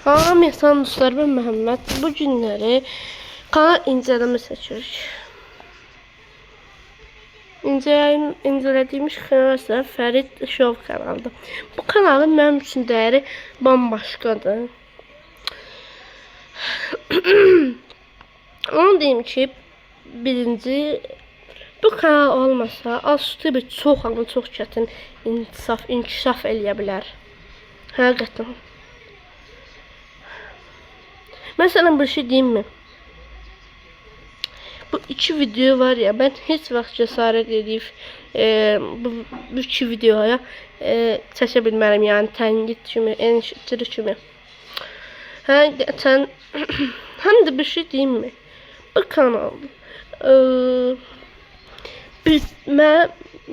Salam insan dostlar, ben Məhəmməd. Bu günləri kanal incəleme seçirik. İncelediğimiz kanal ise Fərid Show kanalıdır. Bu kanalın mənim üçün dəyəri bambaşqadır. Onu deyim ki, birinci, bu kanal olmasa aslında bir çox çətin inkişaf eləyə bilər. Həqiqətən. Mesela bir şey diyeyim mi? Bu iki video var ya, ben hiç vaxt cesaret edip bu iki videoya çəkə bilmərəm, yani tənqid kimi, eleştiri kimi. Həqiqətən həm də bir şey diyeyim mi? Bu kanal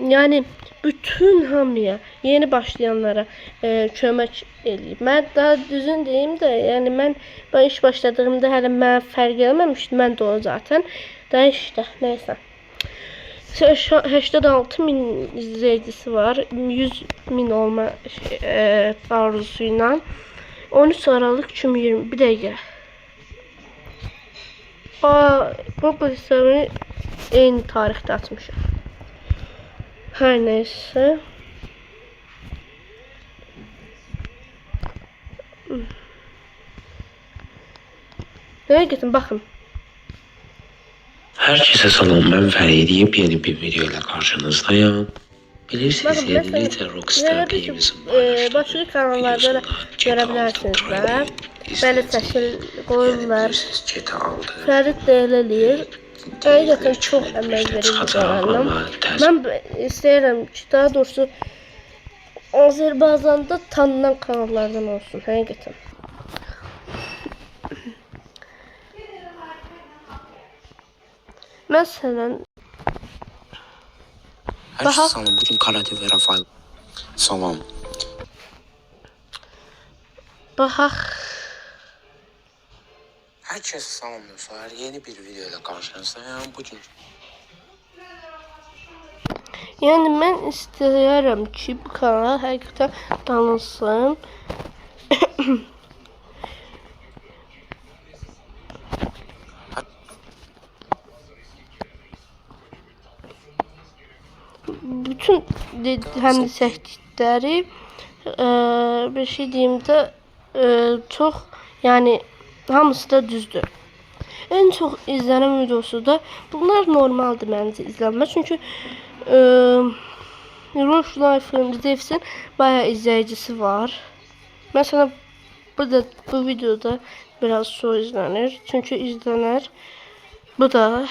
yani bütün hamıya, yeni başlayanlara kömək eləyib. Mən daha düzün deyim də, yəni mən iş başladığımda hələ mən fərq eləməmişdim. Mən də onu zaten. Da işte, neyse. 86.000 izleyicisi var. 100.000 olma arzusuyla. 13 Aralık 2020. Bir dəqiqə. Bu hesabını eyni tarixdə açmışam. Her neyse. Gerçekten bakın. Herkese selam, ben Ferid. Yepyeni bir video ile karşınızdayım. Bilirsiniz ya, Liter Rockstar Games'in başka kanallarda da görebilirsiniz. Böyle seçil koyunlar. Ferid de eləyir. Həqiqətən çox əmək verir bu kanalım. Mən istəyirəm ki, daha doğrusu Azərbaycanda tanınan kanallardan olsun, həqiqətən. Məsələn, salam, bugün Karate ve Rafael. Salam. Baxaq. Herkese salam dostlar. Yeni bir video ile karşınızdayım. Bugün Yəni mən istəyirəm ki, bu kanal həqiqətən tanınsın. Bütün həm də çəkdikləri bir şey deyim də çox, yəni hamısı da düzdür. En çok izlenen videosu da bunlar normaldir bence izlenme, çünkü Rush Life'ın Zevs'in bayağı izleyicisi var. Mesela bu videoda biraz çok izlenir, çünkü izlenir. Bu da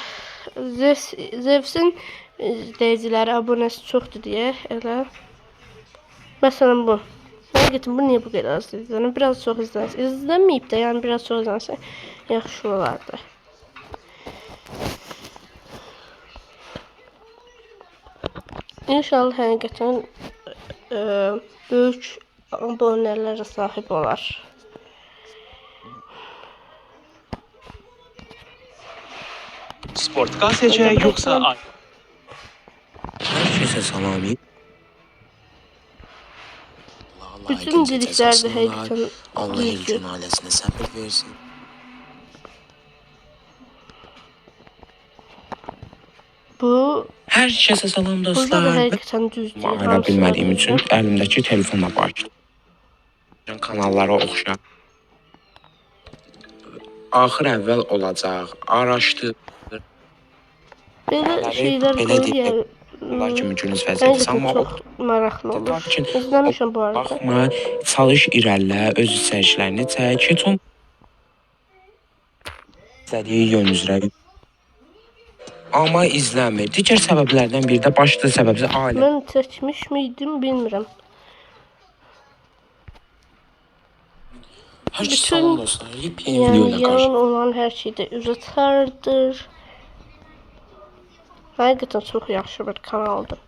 Zevs'in izleyiciləri, abonesi çoxdur deyə elə. Mesela bu. Həqiqətən bu niyə bu qədər az izlənir? Biraz çox izlənsə, izlənməyib də, yəni biraz çox izlənsə yaxşı olardı. İnşallah həqiqətən böyük abonelərə sahib olar. Sportka seçək yoxsa herkese salam. Bütün dediklərdə həqiqətən Allah Elçin ailesine sabır versin. Bu Herkese salam burada da dostlar. həqiqətən düzdür. Ara bilmədiyim üçün əlimdəki telefonla başladım. Kanallara oxşar. Axır əvvəl olacaq. Araşdır. Belə şeylər qoyur. Bunlar kimi günüz vəziyyəti, amma çox maraqlı olur. İzləmişəm bu arada. Baxma, çalış irələ, öz istəklərini çək, heç on istədiyi yön üzrə. Amma izləmir. Digər səbəblərdən biri də başlıca səbəbi ailə. Mən çəkmiş miydim bilmirəm. Bütün yəni yalan olan hər şeydə üzə çıxardır. Həqiqətən çox yaxşı bir kanaldır.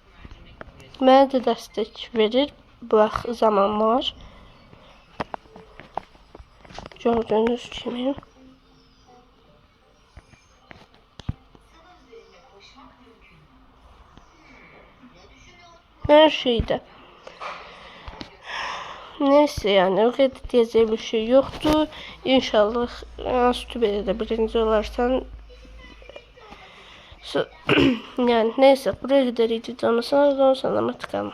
Mənə də dəstək verir bu zamanlar. Gördüyünüz kimi. Her şeyde. Neyse yani o kadar diyeceğim bir şey yoktu. İnşallah Stübe'de de birinci olarsan yani neyse buraya kadar idi canı sağ olsun sana tıkanım.